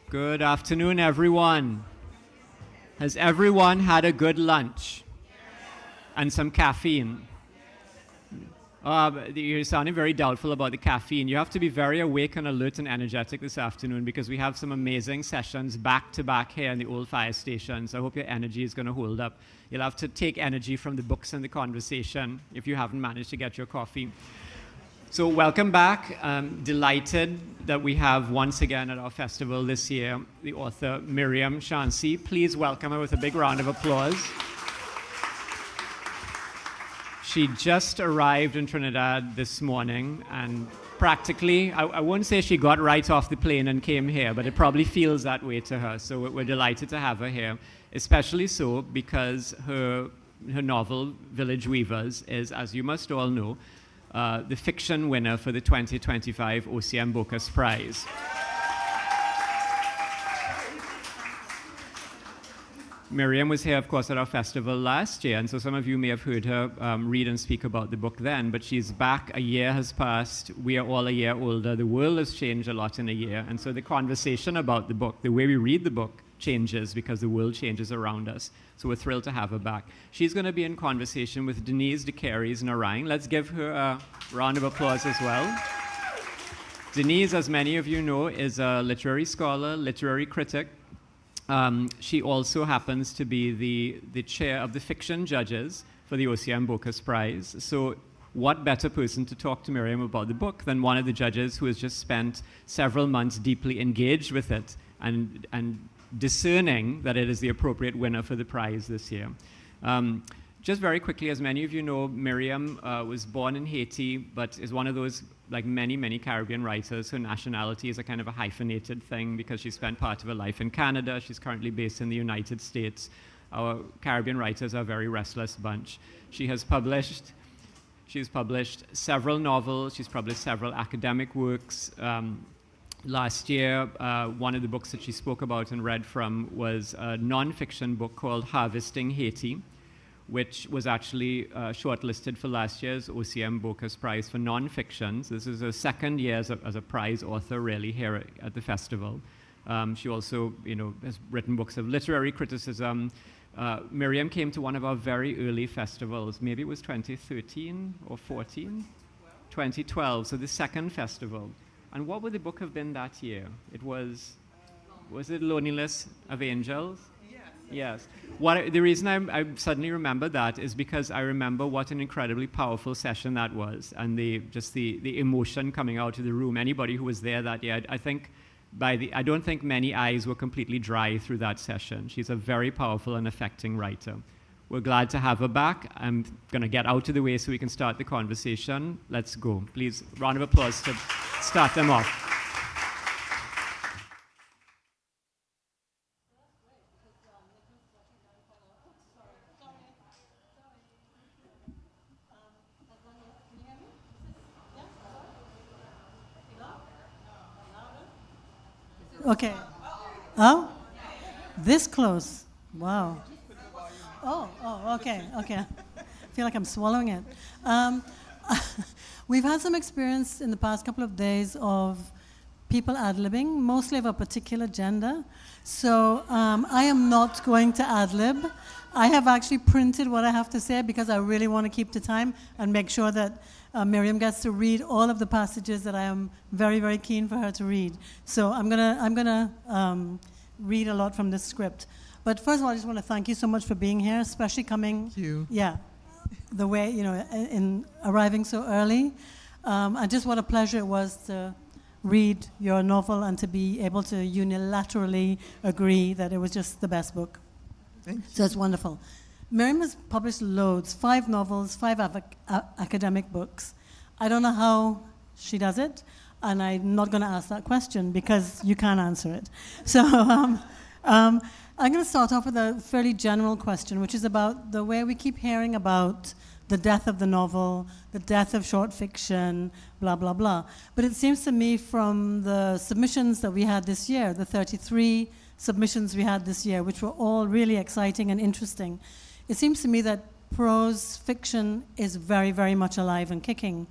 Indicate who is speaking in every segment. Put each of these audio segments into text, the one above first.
Speaker 1: Good afternoon, everyone. Has everyone had a good lunch? And some caffeine? You're sounding very doubtful about the caffeine. You have to be very awake and alert and energetic this afternoon because we have some amazing sessions back to back here in the old fire station. So I hope your energy is going to hold up. You'll have to take energy from the books and the conversation if you haven't managed to get your coffee. So welcome back. I'm delighted that we have once again at our festival this year the author Myriam Chancy. Please welcome her with a big round of applause. She just arrived in Trinidad this morning and practically, I won't say she got right off the plane and came here, but it probably feels that way to her. So we're delighted to have her here, especially so because her novel, Village Weavers, is, as you must all know, the fiction winner for the 2025 OCM Bocas Prize. Myriam was here, of course, at our festival last year, and so some of you may have heard her read and speak about the book then, but she's back. A year has passed. We are all a year older. The world has changed a lot in a year, and so the conversation about the book, the way we read the book, changes because the world changes around us. So we're thrilled to have her back. She's going to be in conversation with Denise, deCaires, Narain. Let's give her a round of applause as well. Denise, as many of you know, is a literary scholar, literary critic. She also happens to be the chair of the fiction judges for the OCM Bocas Prize. So what better person to talk to Myriam about the book than one of the judges who has just spent several months deeply engaged with it and discerning that it is the appropriate winner for the prize this year. Just very quickly, as many of you know, Myriam was born in Haiti, but is one of those, like many, many Caribbean writers, her nationality is a kind of a hyphenated thing because she spent part of her life in Canada. She's currently based in the United States. Our Caribbean writers are a very restless bunch. She's published several novels. She's published several academic works. Last year, one of the books that she spoke about and read from was a non-fiction book called Harvesting Haiti, which was actually shortlisted for last year's OCM Bocas Prize for non-fiction. So this is her second year as a prize author, really, here at the festival. She also, has written books of literary criticism. Myriam came to one of our very early festivals. Maybe it was 2013 or 14? 2012, so the second festival. And what would the book have been that year? It was it Loneliness of Angels? Yes. The reason I suddenly remember that is because I remember what an incredibly powerful session that was, and the emotion coming out of the room. Anybody who was there that year, I don't think many eyes were completely dry through that session. She's a very powerful and affecting writer. We're glad to have her back. I'm going to get out of the way so we can start the conversation. Let's go. Please, round of applause to start them off.
Speaker 2: Okay. Oh? This close. Wow. Oh, okay. I feel like I'm swallowing it. We've had some experience in the past couple of days of people ad-libbing, mostly of a particular gender. So I am not going to ad-lib. I have actually printed what I have to say because I really want to keep to time and make sure that Myriam gets to read all of the passages that I am very, very keen for her to read. So I'm gonna read a lot from this script. But first of all, I just want to thank you so much for being here, especially coming.
Speaker 3: Thank you.
Speaker 2: Yeah, the way, in arriving so early. And just what a pleasure it was to read your novel and to be able to unilaterally agree that it was just the best book.
Speaker 3: Thank you.
Speaker 2: So it's wonderful. Myriam has published loads, 5 novels, 5 academic books. I don't know how she does it, and I'm not going to ask that question because you can't answer it. So I'm going to start off with a fairly general question, which is about the way we keep hearing about the death of the novel, the death of short fiction, blah, blah, blah. But it seems to me from the submissions that we had this year, the 33 submissions we had this year, which were all really exciting and interesting, it seems to me that prose fiction is very, very much alive and kicking.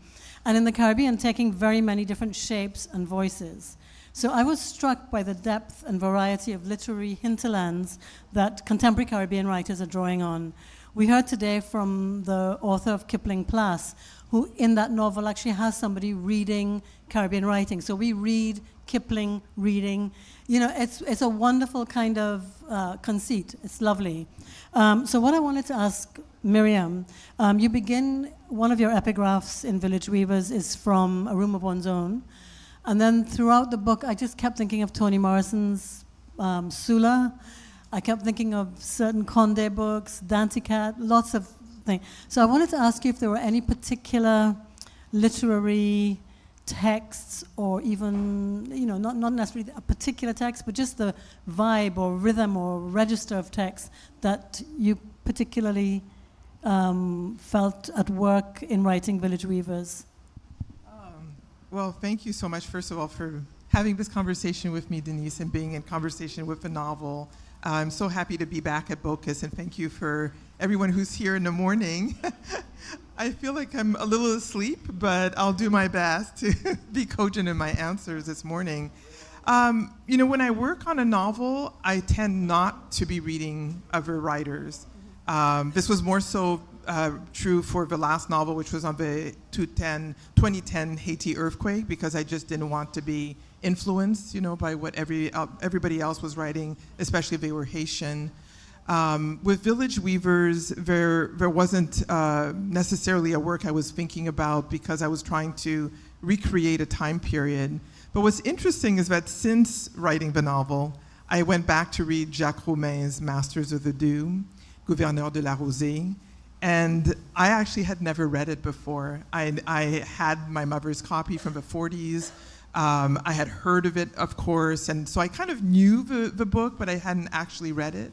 Speaker 2: and in the Caribbean taking very many different shapes and voices. So I was struck by the depth and variety of literary hinterlands that contemporary Caribbean writers are drawing on. We heard today from the author of Kipling Plus, who in that novel actually has somebody reading Caribbean writing. So we read Kipling reading. You know, it's a wonderful kind of conceit. It's lovely. So what I wanted to ask Myriam, you begin, one of your epigraphs in Village Weavers is from A Room of One's Own. And then throughout the book, I just kept thinking of Toni Morrison's Sula. I kept thinking of certain Condé books, Dante Cat, lots of things. So I wanted to ask you if there were any particular literary texts, or even, you know, not necessarily a particular text, but just the vibe or rhythm or register of text that you particularly felt at work in writing Village Weavers.
Speaker 3: Well, thank you so much, first of all, for having this conversation with me, Denise, and being in conversation with the novel. I'm so happy to be back at Bocas, and thank you for everyone who's here in the morning. I feel like I'm a little asleep, but I'll do my best to be cogent in my answers this morning. You know, when I work on a novel, I tend not to be reading other writers. This was more so true for the last novel, which was on the 2010 Haiti earthquake, because I just didn't want to be influenced, you know, by what everybody else was writing, especially if they were Haitian. With Village Weavers, there wasn't necessarily a work I was thinking about, because I was trying to recreate a time period. But what's interesting is that since writing the novel, I went back to read Jacques Roumain's Masters of the Dew, Gouverneur de la Rosée, and I actually had never read it before. I had my mother's copy from the 40s. I had heard of it, of course, and so I kind of knew the book, but I hadn't actually read it.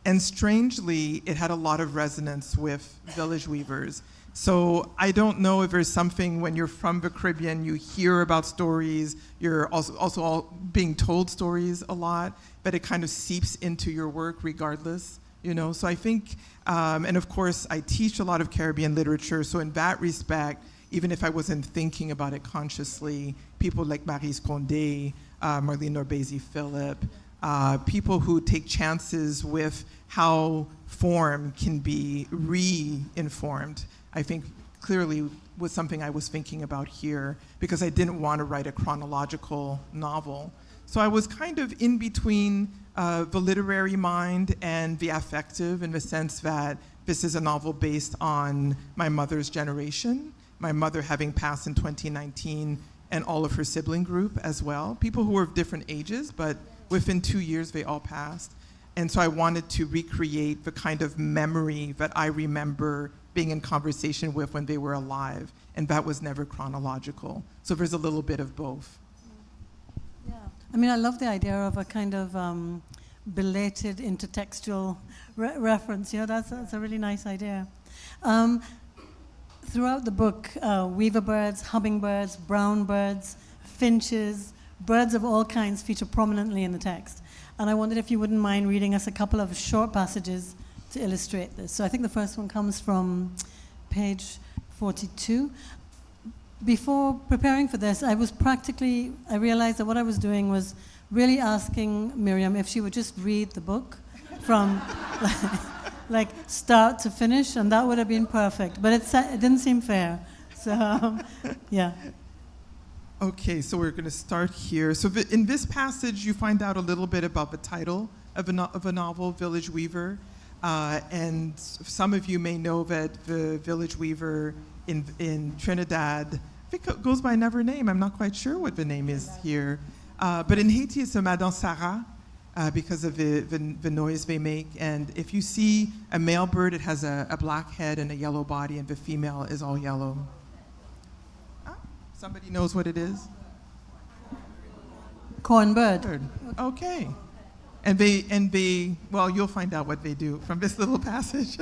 Speaker 3: And strangely, it had a lot of resonance with Village Weavers. So I don't know if there's something, when you're from the Caribbean, you hear about stories, you're also all being told stories a lot, but it kind of seeps into your work regardless, you know? So I think, and of course, I teach a lot of Caribbean literature, so in that respect, even if I wasn't thinking about it consciously, people like Maryse Condé, Marlene Orbezi-Philip, people who take chances with how form can be re-informed, I think clearly was something I was thinking about here, because I didn't want to write a chronological novel. So I was kind of in between the literary mind and the affective, in the sense that this is a novel based on my mother's generation, my mother having passed in 2019, and all of her sibling group as well, people who were of different ages, but within 2 years, they all passed. And so I wanted to recreate the kind of memory that I remember being in conversation with when they were alive. And that was never chronological. So there's a little bit of both.
Speaker 2: Yeah. I mean, I love the idea of a kind of belated intertextual reference. You know, that's a really nice idea. Throughout the book, weaver birds, hummingbirds, brown birds, finches, birds of all kinds feature prominently in the text. And I wondered if you wouldn't mind reading us a couple of short passages to illustrate this. So I think the first one comes from page 42. Before preparing for this, I realized that what I was doing was really asking Myriam if she would just read the book from like start to finish, and that would have been perfect. But it didn't seem fair. So, yeah.
Speaker 3: Okay, so we're going to start here. So in this passage, you find out a little bit about the title of a novel, Village Weaver. And some of you may know that the Village Weaver in Trinidad, I think it goes by another name. I'm not quite sure what the name is here. But in Haiti, it's a Madame Sarah, because of the noise they make. And if you see a male bird, it has a black head and a yellow body, and the female is all yellow. Somebody knows what it is?
Speaker 2: Cornbird.
Speaker 3: Okay. And they, well, you'll find out what they do from this little passage.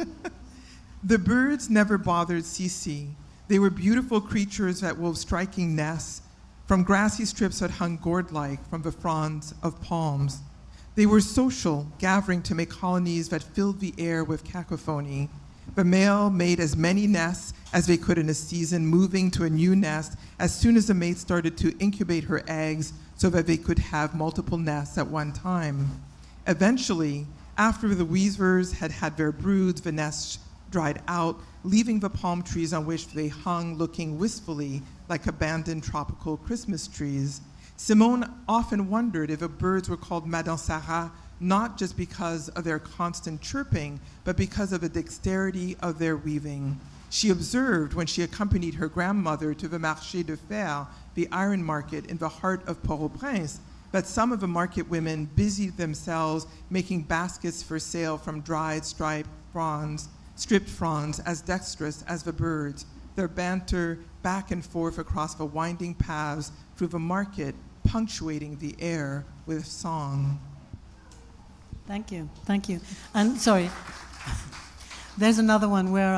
Speaker 3: The birds never bothered Sisi. They were beautiful creatures that wove striking nests from grassy strips that hung gourd-like from the fronds of palms. They were social, gathering to make colonies that filled the air with cacophony. The male made as many nests as they could in a season, moving to a new nest as soon as the mate started to incubate her eggs so that they could have multiple nests at one time. Eventually, after the weavers had had their broods, the nests dried out, leaving the palm trees on which they hung looking wistfully like abandoned tropical Christmas trees. Simone often wondered if the birds were called Madame Sarah not just because of their constant chirping, but because of the dexterity of their weaving. She observed when she accompanied her grandmother to the Marché de Fer, the iron market in the heart of Port-au-Prince, that some of the market women busied themselves making baskets for sale from dried stripped fronds as dexterous as the birds, their banter back and forth across the winding paths through the market, punctuating the air with song.
Speaker 2: Thank you, thank you. And sorry, there's another one where,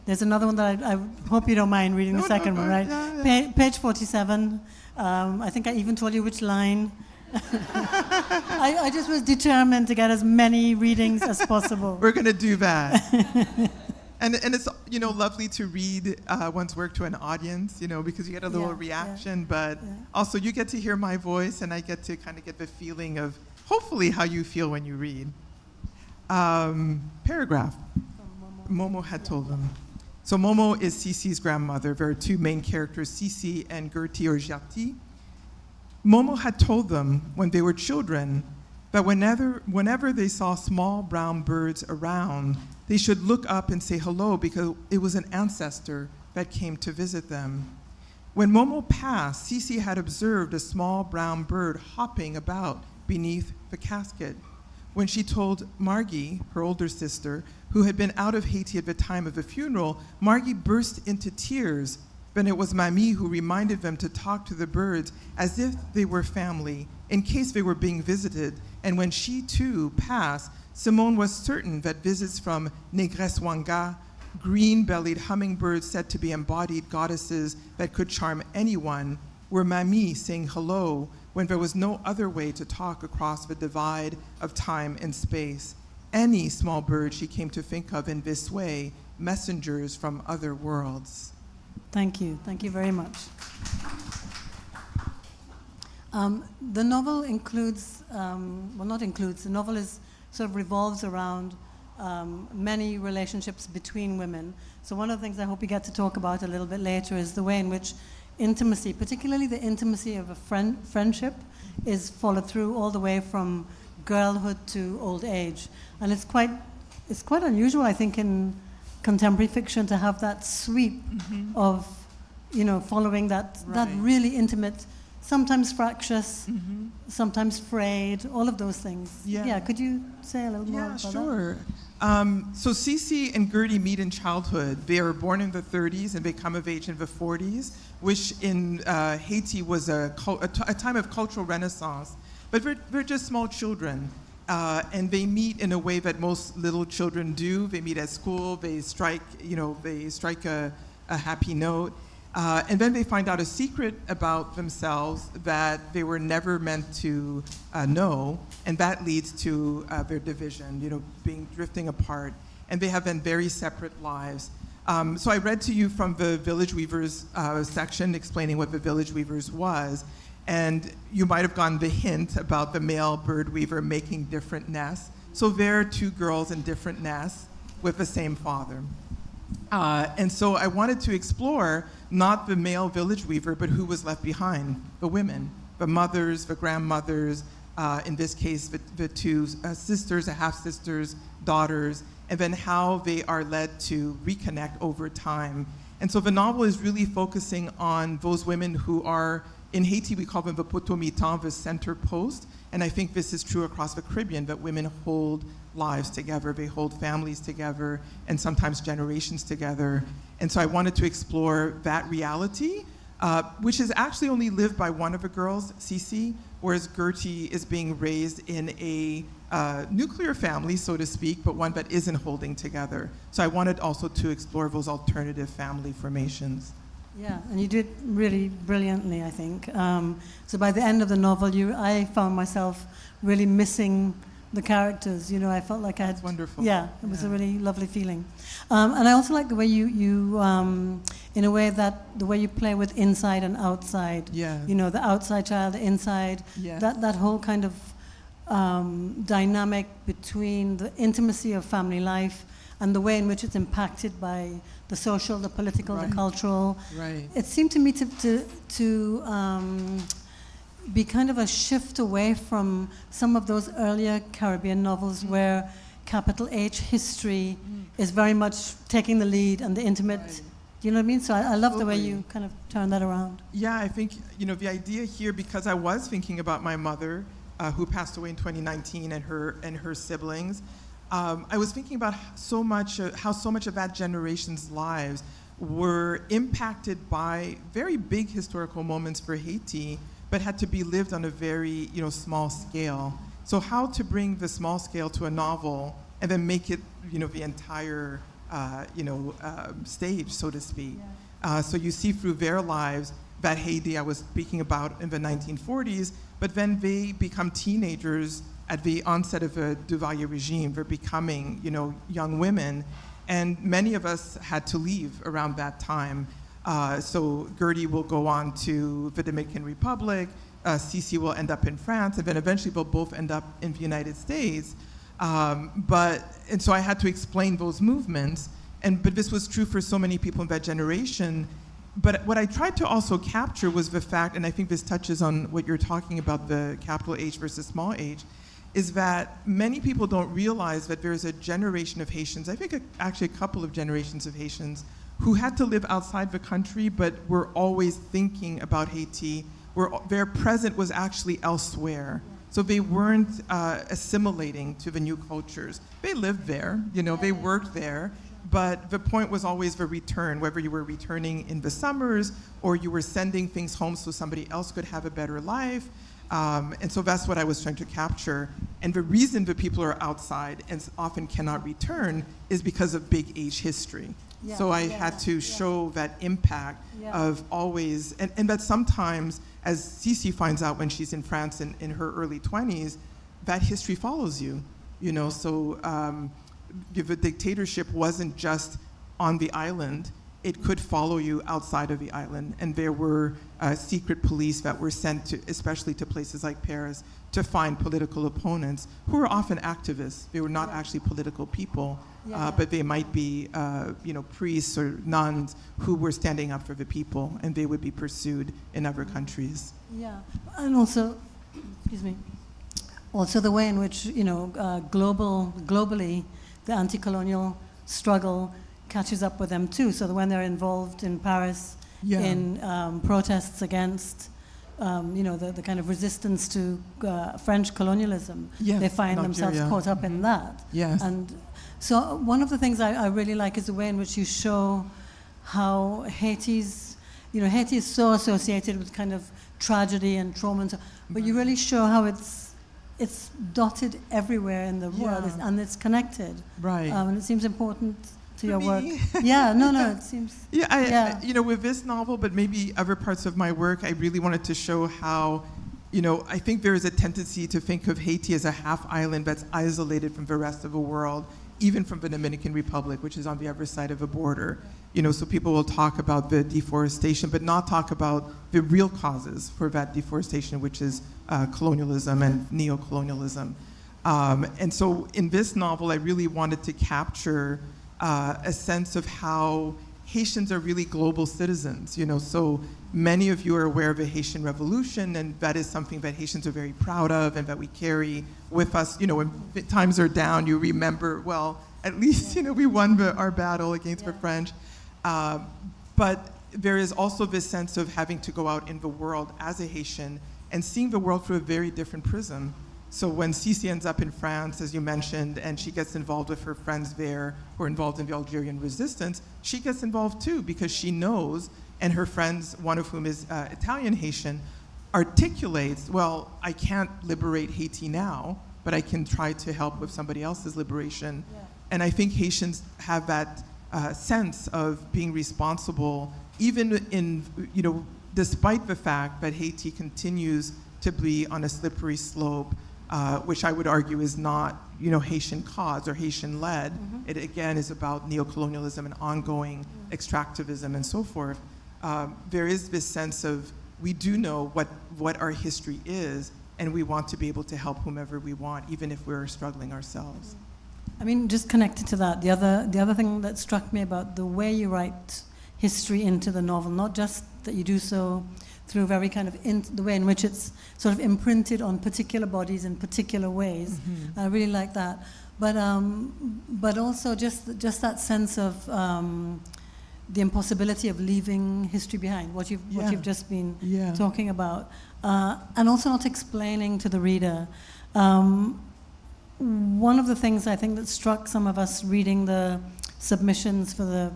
Speaker 2: there's another one that I hope you don't mind reading the second one, right? Yeah. Page 47, I think I even told you which line. I just was determined to get as many readings as possible.
Speaker 3: We're gonna do that. And it's, lovely to read one's work to an audience, because you get a little reaction, but also you get to hear my voice and I get to kind of get the feeling of hopefully how you feel when you read. Paragraph. Momo had told them. So Momo is Cici's grandmother. There are two main characters, Cici and Gertie or Gertie. Momo had told them when they were children that whenever they saw small brown birds around, they should look up and say hello because it was an ancestor that came to visit them. When Momo passed, Cici had observed a small brown bird hopping about beneath the casket. When she told Margie, her older sister, who had been out of Haiti at the time of the funeral, Margie burst into tears. Then it was Mamie who reminded them to talk to the birds as if they were family, in case they were being visited. And when she too passed, Simone was certain that visits from Négresse Wanga, green-bellied hummingbirds said to be embodied goddesses that could charm anyone, were Mamie saying hello when there was no other way to talk across the divide of time and space. Any small bird she came to think of in this way, messengers from other worlds.
Speaker 2: Thank you very much. The novel includes, the novel is sort of revolves around many relationships between women. So one of the things I hope we get to talk about a little bit later is the way in which intimacy, particularly the intimacy of a friendship, is followed through all the way from girlhood to old age. And it's quite unusual, I think, in contemporary fiction to have that sweep of, following that really intimate, sometimes fractious, sometimes frayed, all of those things. Yeah, could you say a little more about that?
Speaker 3: Sure. So Cici and Gertie meet in childhood. They are born in the 30s and they come of age in the 40s, which in Haiti was a time of cultural renaissance. But they're just small children. And they meet in a way that most little children do. They meet at school, they strike a happy note. And then they find out a secret about themselves that they were never meant to know, and that leads to their division, drifting apart. And they have then very separate lives. So I read to you from the Village Weavers section explaining what the Village Weavers was. And you might have gotten the hint about the male bird weaver making different nests. So there are two girls in different nests with the same father. And so I wanted to explore not the male village weaver, but who was left behind, the women, the mothers, the grandmothers, in this case, the two sisters, the half-sisters, daughters, and then how they are led to reconnect over time. And so the novel is really focusing on those women who are, in Haiti, we call them the potomitan, the center post. And I think this is true across the Caribbean, that women hold lives together, they hold families together, and sometimes generations together. And so I wanted to explore that reality, which is actually only lived by one of the girls, Cici, whereas Gertie is being raised in a nuclear family, so to speak, but one that isn't holding together. So I wanted also to explore those alternative family formations.
Speaker 2: Yeah, and you did really brilliantly, I think. So by the end of the novel, I found myself really missing the characters. You know, I felt like I had...
Speaker 3: That's wonderful.
Speaker 2: Yeah, it was a really lovely feeling. And I also like the way you in a way the way you play with inside and outside.
Speaker 3: Yeah.
Speaker 2: You know, the outside child, the inside.
Speaker 3: Yes.
Speaker 2: That whole kind of dynamic between the intimacy of family life and the way in which it's impacted by the social, the political,
Speaker 3: Right.
Speaker 2: the cultural.
Speaker 3: Right.
Speaker 2: It seemed to me to be kind of a shift away from some of those earlier Caribbean novels where capital H history is very much taking the lead and the intimate.
Speaker 3: Right.
Speaker 2: Do you know what I mean? So I love the way
Speaker 3: Totally.
Speaker 2: you kind of turn that around.
Speaker 3: Yeah, I think, you know, the idea here, because I was thinking about my mother, who passed away in 2019, and her siblings, I was thinking about how so much of that generation's lives were impacted by very big historical moments for Haiti, but had to be lived on a very, you know, small scale. So how to bring the small scale to a novel and then make it, you know, the entire, stage, so to speak. So you see through their lives that Haiti I was speaking about in the 1940s, but then they become teenagers at the onset of the Duvalier regime. They're becoming, you know, young women, and many of us had to leave around that time. So Gertie will go on to the Dominican Republic, Cece will end up in France, and then eventually they'll both end up in the United States. And so I had to explain those movements, but this was true for so many people in that generation. But what I tried to also capture was the fact, and I think this touches on what you're talking about, the capital H versus small h, is that many people don't realize that there's a generation of Haitians, I think actually a couple of generations of Haitians, who had to live outside the country but were always thinking about Haiti, where their present was actually elsewhere. So they weren't assimilating to the new cultures. They lived there, you know, they worked there, but the point was always the return, whether you were returning in the summers or you were sending things home so somebody else could have a better life. And so that's what I was trying to capture. And the reason that people are outside and often cannot return is because of big H history.
Speaker 2: Yeah,
Speaker 3: so I had to show that impact of always, and that sometimes, as Cece finds out when she's in France in her early 20s, that history follows you, you know, so the dictatorship wasn't just on the island, it could follow you outside of the island. And there were secret police that were sent to, especially to places like Paris, to find political opponents who were often activists. They were not actually political people, but they might be, priests or nuns who were standing up for the people, and they would be pursued in other countries.
Speaker 2: Yeah, and also, excuse me, also the way in which, you know, globally, the anti-colonial struggle catches up with them too. So that when they're involved in Paris in protests against, the kind of resistance to French colonialism, they find themselves caught up in that.
Speaker 3: Yes.
Speaker 2: And so one of the things I really like is the way in which you show how Haiti is so associated with kind of tragedy and trauma, and so, but you really show how it's dotted everywhere in the world, and it's connected.
Speaker 3: Right.
Speaker 2: And it seems important to your
Speaker 3: me?
Speaker 2: work. It seems.
Speaker 3: With this novel, but maybe other parts of my work, I really wanted to show how, I think there is a tendency to think of Haiti as a half island that's isolated from the rest of the world, even from the Dominican Republic, which is on the other side of the border. So people will talk about the deforestation, but not talk about the real causes for that deforestation, which is colonialism and neo-colonialism. And so in this novel, I really wanted to capture a sense of how Haitians are really global citizens. So many of you are aware of the Haitian Revolution, and that is something that Haitians are very proud of and that we carry with us. When times are down, you remember, well, at least, we won our battle against the French. But there is also this sense of having to go out in the world as a Haitian and seeing the world through a very different prism. So when Cece ends up in France, as you mentioned, and she gets involved with her friends there who are involved in the Algerian resistance, she gets involved too because she knows, and her friends, one of whom is Italian Haitian, articulates, well, I can't liberate Haiti now, but I can try to help with somebody else's liberation. Yeah. And I think Haitians have that sense of being responsible, even in, despite the fact that Haiti continues to be on a slippery slope which I would argue is not, Haitian cause or Haitian led. It again is about neocolonialism and ongoing extractivism and so forth. There is this sense of we do know what our history is, and we want to be able to help whomever we want, even if we're struggling ourselves.
Speaker 2: I mean, just connected to that, the other thing that struck me about the way you write history into the novel, not just that you do so through very kind of the way in which it's sort of imprinted on particular bodies in particular ways. I really like that. But also just that sense of the impossibility of leaving history behind, what you've just been talking about, and also not explaining to the reader. One of the things I think that struck some of us reading the submissions for the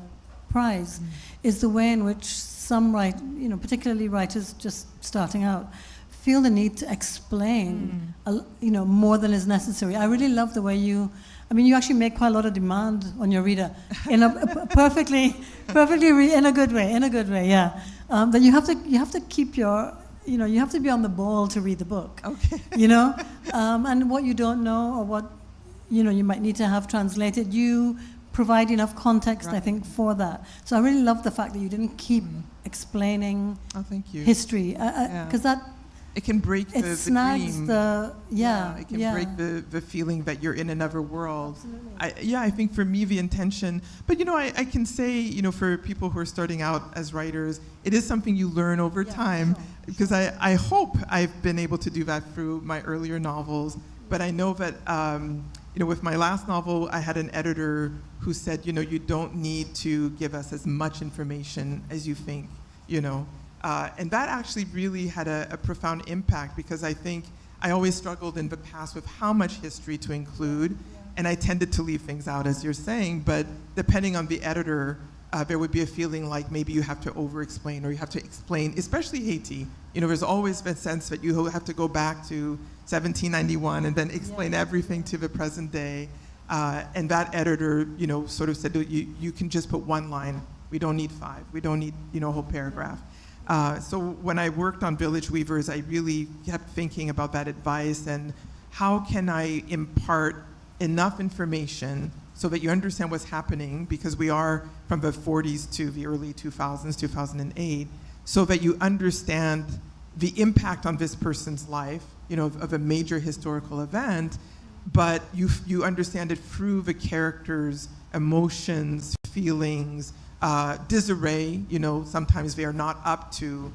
Speaker 2: prize is the way in which some particularly writers just starting out, feel the need to explain, more than is necessary. I really love the way you actually make quite a lot of demand on your reader in a perfectly in a good way, yeah. That you have to keep your, you have to be on the ball to read the book.
Speaker 3: Okay.
Speaker 2: And what you don't know or what, you might need to have translated, you provide enough context, I think, for that. So I really love the fact that you didn't keep explaining
Speaker 3: thank you.
Speaker 2: History, because that
Speaker 3: it can break the dream.
Speaker 2: It
Speaker 3: can break the feeling that you're in another world. I think for me the intention, but I can say, for people who are starting out as writers, it is something you learn over time, because I hope I've been able to do that through my earlier novels, but I know that with my last novel, I had an editor who said, you don't need to give us as much information as you think, and that actually really had a profound impact, because I think I always struggled in the past with how much history to include, and I tended to leave things out, as you're saying, but depending on the editor, there would be a feeling like maybe you have to over-explain, or you have to explain, especially Haiti. There's always been a sense that you have to go back to 1791 and then explain everything to the present day. And that editor, sort of said, you can just put one line. We don't need 5. We don't need, a whole paragraph. So when I worked on Village Weavers, I really kept thinking about that advice and how can I impart enough information so that you understand what's happening, because we are from the 40s to the early 2000s, 2008, so that you understand the impact on this person's life, of a major historical event, but you understand it through the characters' emotions, feelings, disarray. Sometimes they are not up to,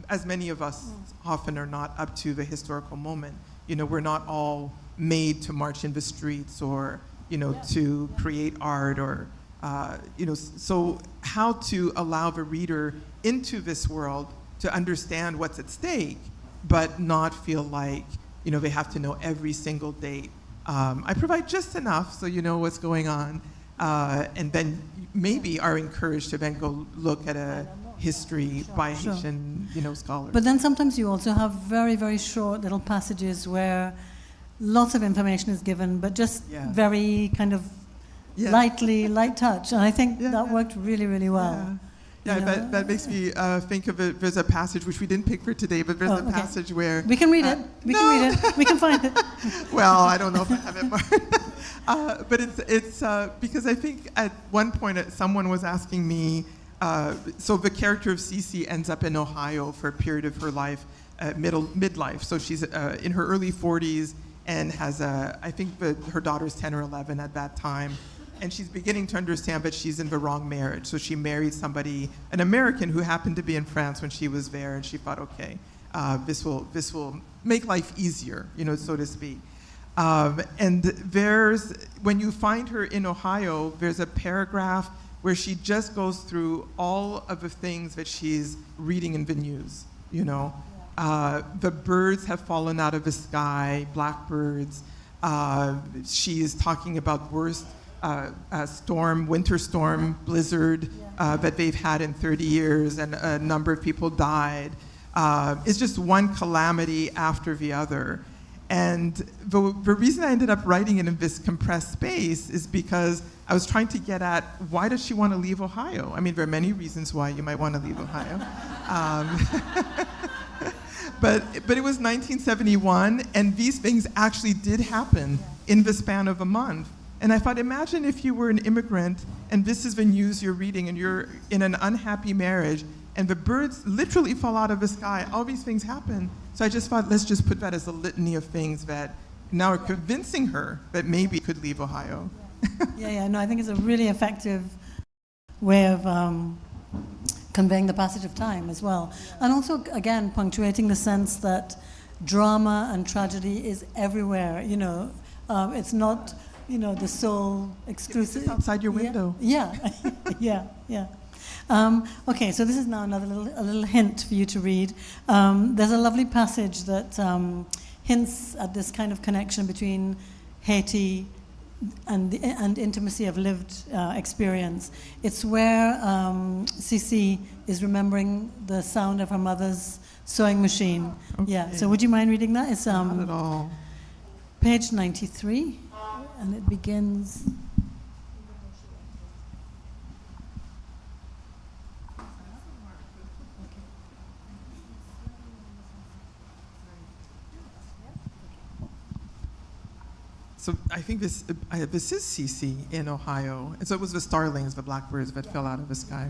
Speaker 3: as many of us often are not up to the historical moment. We're not all made to march in the streets or, to create art or, so how to allow the reader into this world to understand what's at stake, but not feel like, they have to know every single date. I provide just enough so you know what's going on, and then maybe are encouraged to then go look at a history by Haitian, scholars.
Speaker 2: But then sometimes you also have very, very short little passages where lots of information is given, but just very kind of light touch. And I think that worked really, really well.
Speaker 3: That makes me think of it. There's a passage which we didn't pick for today, but there's a passage where
Speaker 2: we can read it. We can read it. We can find it.
Speaker 3: Well, I don't know if I have it marked. But it's because I think at one point someone was asking me. So the character of Cece ends up in Ohio for a period of her life, midlife. So she's in her early 40s and has I think her daughter's 10 or 11 at that time. And she's beginning to understand that she's in the wrong marriage. So she married somebody, an American who happened to be in France when she was there, and she thought, okay, this will make life easier, so to speak. And when you find her in Ohio, there's a paragraph where she just goes through all of the things that she's reading in the news, The birds have fallen out of the sky, blackbirds. She is talking about worst winter storm, blizzard that they've had in 30 years, and a number of people died. It's just one calamity after the other. And the reason I ended up writing it in this compressed space is because I was trying to get at, why does she want to leave Ohio? I mean, there are many reasons why you might want to leave Ohio. But it was 1971, and these things actually did happen in the span of a month. And I thought, imagine if you were an immigrant, and this is the news you're reading, and you're in an unhappy marriage, and the birds literally fall out of the sky. All these things happen. So I just thought, let's just put that as a litany of things that now are convincing her that maybe could leave Ohio.
Speaker 2: No, I think it's a really effective way of conveying the passage of time as well. And also, again, punctuating the sense that drama and tragedy is everywhere, it's not, the sole exclusive.
Speaker 3: It's outside your window.
Speaker 2: Yeah. Okay, so this is now a little hint for you to read. There's a lovely passage that hints at this kind of connection between Haiti and intimacy of lived experience. It's where Cece is remembering the sound of her mother's sewing machine.
Speaker 3: Okay.
Speaker 2: Yeah, so would you mind reading that? It's
Speaker 3: Not at all.
Speaker 2: page 93, and it begins...
Speaker 3: So I think this is Cece in Ohio. And so it was the starlings, the blackbirds that fell out of the sky.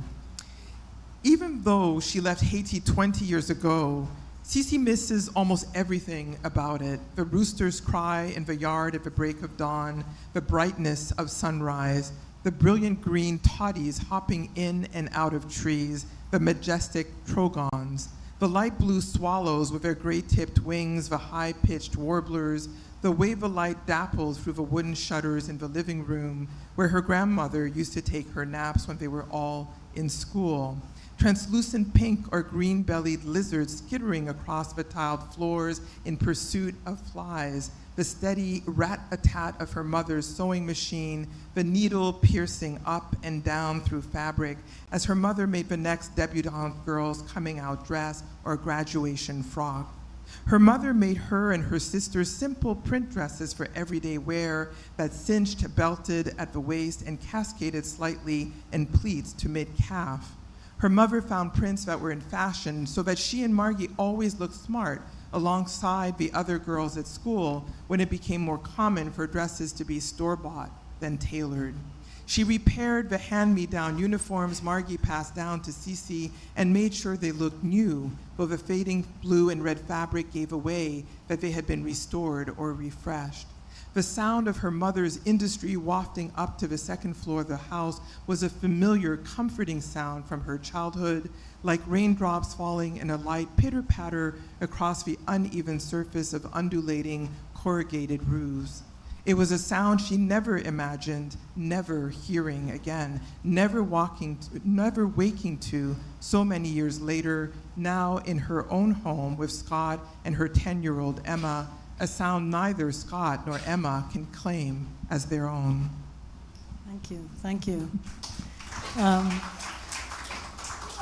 Speaker 3: Even though she left Haiti 20 years ago, Cece misses almost everything about it. The roosters cry in the yard at the break of dawn, the brightness of sunrise, the brilliant green toddies hopping in and out of trees, the majestic trogons, the light blue swallows with their gray-tipped wings, the high-pitched warblers, the way the light dapples through the wooden shutters in the living room where her grandmother used to take her naps when they were all in school. Translucent pink or green-bellied lizards skittering across the tiled floors in pursuit of flies, the steady rat-a-tat of her mother's sewing machine, the needle piercing up and down through fabric as her mother made the next debutante girl's coming out dress or graduation frock. Her mother made her and her sisters simple print dresses for everyday wear that cinched, belted at the waist, and cascaded slightly in pleats to mid-calf. Her mother found prints that were in fashion so that she and Margie always looked smart alongside the other girls at school when it became more common for dresses to be store-bought than tailored. She repaired the hand-me-down uniforms Margie passed down to Cece and made sure they looked new, though the fading blue and red fabric gave away that they had been restored or refreshed. The sound of her mother's industry wafting up to the second floor of the house was a familiar, comforting sound from her childhood, like raindrops falling in a light pitter-patter across the uneven surface of undulating, corrugated roofs. It was a sound she never imagined, never hearing again, never waking to so many years later, now in her own home with Scott and her 10-year-old Emma, a sound neither Scott nor Emma can claim as their own.
Speaker 2: Thank you.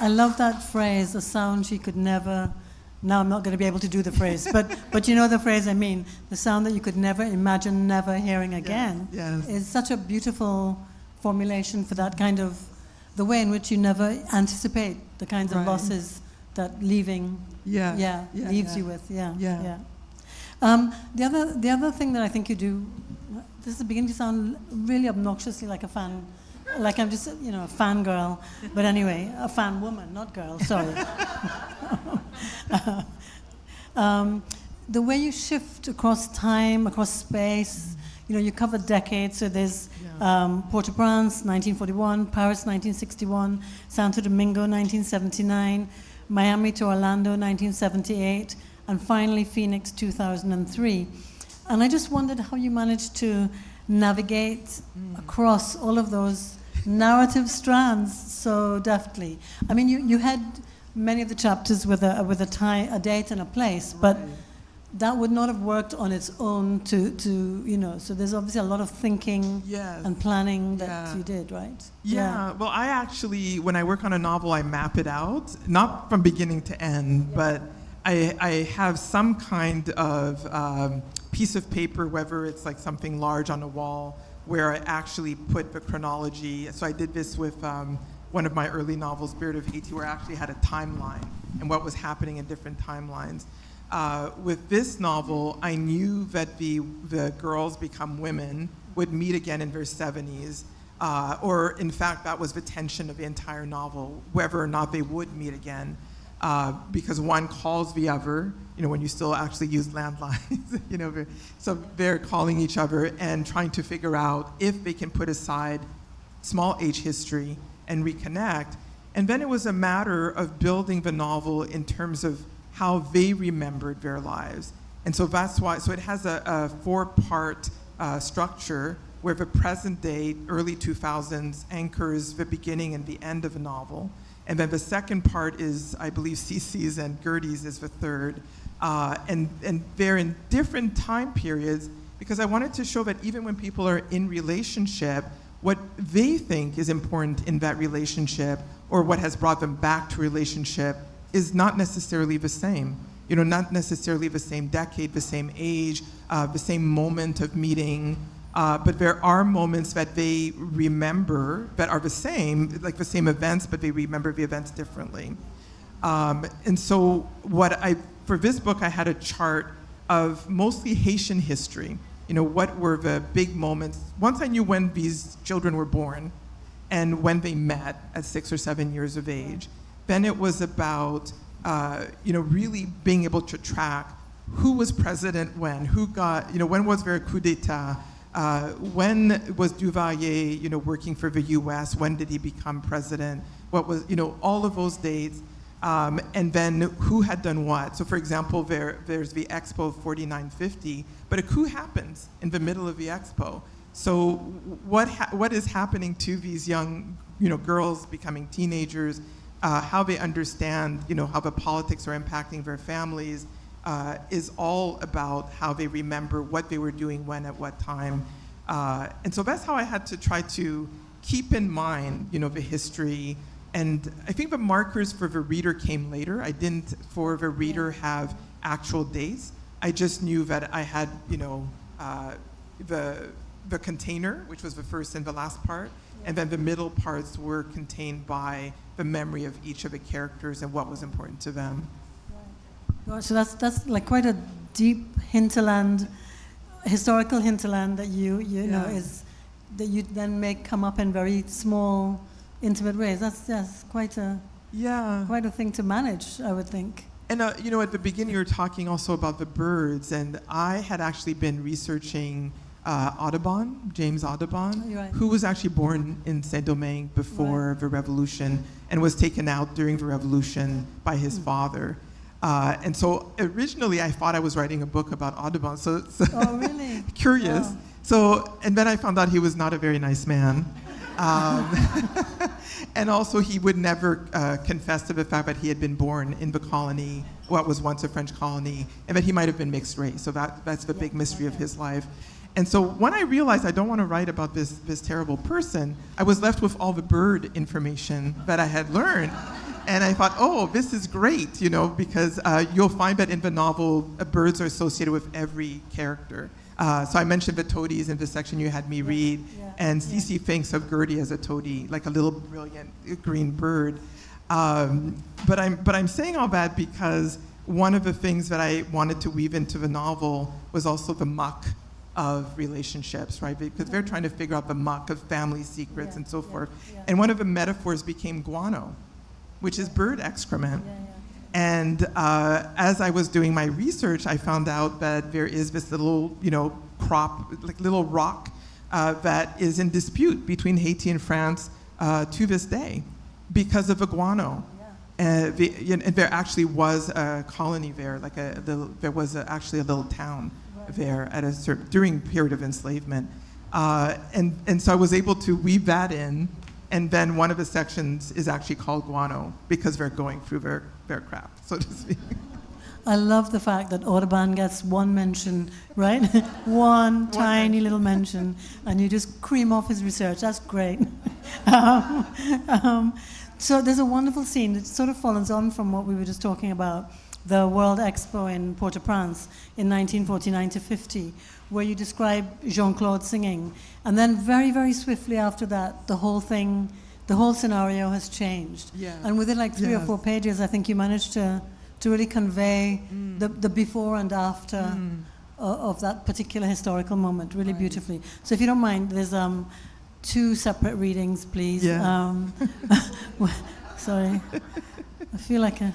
Speaker 2: I love that phrase, a sound she could never... Now I'm not going to be able to do the phrase, but you know the phrase I mean, the sound that you could never imagine never hearing again.
Speaker 3: Yes.
Speaker 2: Is such a beautiful formulation for that kind of, the way in which you never anticipate the kinds of losses that leaving leaves you with. The other thing that I think you do, this is beginning to sound really obnoxiously like a fan, like I'm just, a fangirl, but anyway, a fan woman, not girl, sorry. The way you shift across time, across space, you cover decades, so there's Port-au-Prince, 1941, Paris, 1961, Santo Domingo, 1979, Miami to Orlando, 1978, and finally Phoenix, 2003. And I just wondered how you managed to navigate across all of those narrative strands so deftly. I mean, you had many of the chapters with a date and a place, but that would not have worked on its own so there's obviously a lot of thinking and planning that you did, right?
Speaker 3: Well, I actually, when I work on a novel, I map it out, not from beginning to end, but I have some kind of piece of paper, whether it's like something large on a wall, where I actually put the chronology. So I did this with one of my early novels, Spirit of Haiti, where I actually had a timeline and what was happening in different timelines. with this novel, I knew that the girls become women would meet again in their 70s, or in fact, that was the tension of the entire novel, whether or not they would meet again, because one calls the other, when you still actually use landlines, so they're calling each other and trying to figure out if they can put aside small H history and reconnect. And then it was a matter of building the novel in terms of how they remembered their lives. And so that's why, so it has a 4-part structure where the present day, early 2000s, anchors the beginning and the end of the novel. And then the second part is, I believe, Cece's and Gertie's is the third. And they're in different time periods, because I wanted to show that even when people are in relationship, what they think is important in that relationship, or what has brought them back to relationship, is not necessarily the same. Not necessarily the same decade, the same age, the same moment of meeting, but there are moments that they remember that are the same, like the same events, but they remember the events differently. And so for this book, I had a chart of mostly Haitian history. What were the big moments? Once I knew when these children were born and when they met at 6 or 7 years of age, then it was about, really being able to track who was president when, when was there a coup d'etat, when was Duvalier, working for the U.S., when did he become president, what was, all of those dates, and then who had done what. So for example, there's the Expo of 4950, but a coup happens in the middle of the Expo. So what is happening to these young, girls becoming teenagers, how they understand, how the politics are impacting their families, is all about how they remember what they were doing when at what time. And so that's how I had to try to keep in mind, the history. And I think the markers for the reader came later. I didn't, for the reader, have actual dates. I just knew that I had, the container, which was the first and the last part, and then the middle parts were contained by the memory of each of the characters and what was important to them.
Speaker 2: Right. So that's like quite a deep hinterland, historical hinterland that you know is that you then make come up in very small, intimate ways. That's quite a thing to manage, I would think.
Speaker 3: And at the beginning you were talking also about the birds, and I had actually been researching Audubon, James Audubon,
Speaker 2: right,
Speaker 3: who was actually born in Saint-Domingue before the revolution and was taken out during the revolution by his father. And so originally I thought I was writing a book about Audubon, so
Speaker 2: oh, really?
Speaker 3: Curious.
Speaker 2: Wow.
Speaker 3: So, and then I found out he was not a very nice man. And also he would never confess to the fact that he had been born in the colony, what was once a French colony, and that he might have been mixed race. So that's the big mystery of his life. And so when I realized I don't want to write about this terrible person, I was left with all the bird information that I had learned. And I thought, oh, this is great, because you'll find that in the novel, birds are associated with every character. So I mentioned the toadies in the section you had me read, and Cece thinks of Gertie as a toady, like a little brilliant green bird. But I'm saying all that because one of the things that I wanted to weave into the novel was also the muck of relationships, right? Because they're trying to figure out the muck of family secrets and so forth. And one of the metaphors became guano, which is bird excrement. And as I was doing my research, I found out that there is this little, crop, like little rock that is in dispute between Haiti and France to this day because of the guano. And there actually was a colony there, there was actually a little town there at during period of enslavement. And so I was able to weave that in. And then one of the sections is actually called guano because they're going through their craft, so to speak.
Speaker 2: I love the fact that Audubon gets one mention, right? one tiny little mention, and you just cream off his research. That's great. So there's a wonderful scene that sort of follows on from what we were just talking about, the World Expo in Port-au-Prince in 1949 to 50, where you describe Jean-Claude singing. And then very, very swiftly after that, the whole scenario has changed.
Speaker 3: Yeah.
Speaker 2: And within like 3 or 4 pages, I think you managed to to really convey the before and after of that particular historical moment really beautifully. So if you don't mind, there's 2 separate readings, please.
Speaker 3: Yeah.
Speaker 2: Sorry. I feel like a...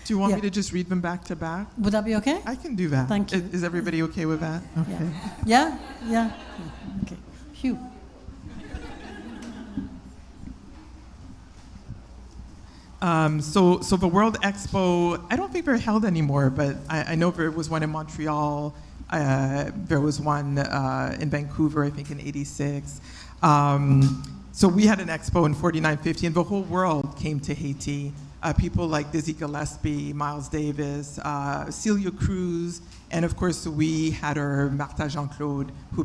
Speaker 3: Do you want me to just read them back to back?
Speaker 2: Would that be okay?
Speaker 3: I can do that.
Speaker 2: Thank you.
Speaker 3: Is everybody okay with that? Okay.
Speaker 2: Yeah? Yeah? Okay. Phew.
Speaker 3: So the World Expo, I don't think they're held anymore, but I know there was one in Montreal. There was one in Vancouver, I think in '86. So we had an expo in 49-50, and the whole world came to Haiti. People like Dizzy Gillespie, Miles Davis, Celia Cruz, and of course we had our Martha Jean-Claude, who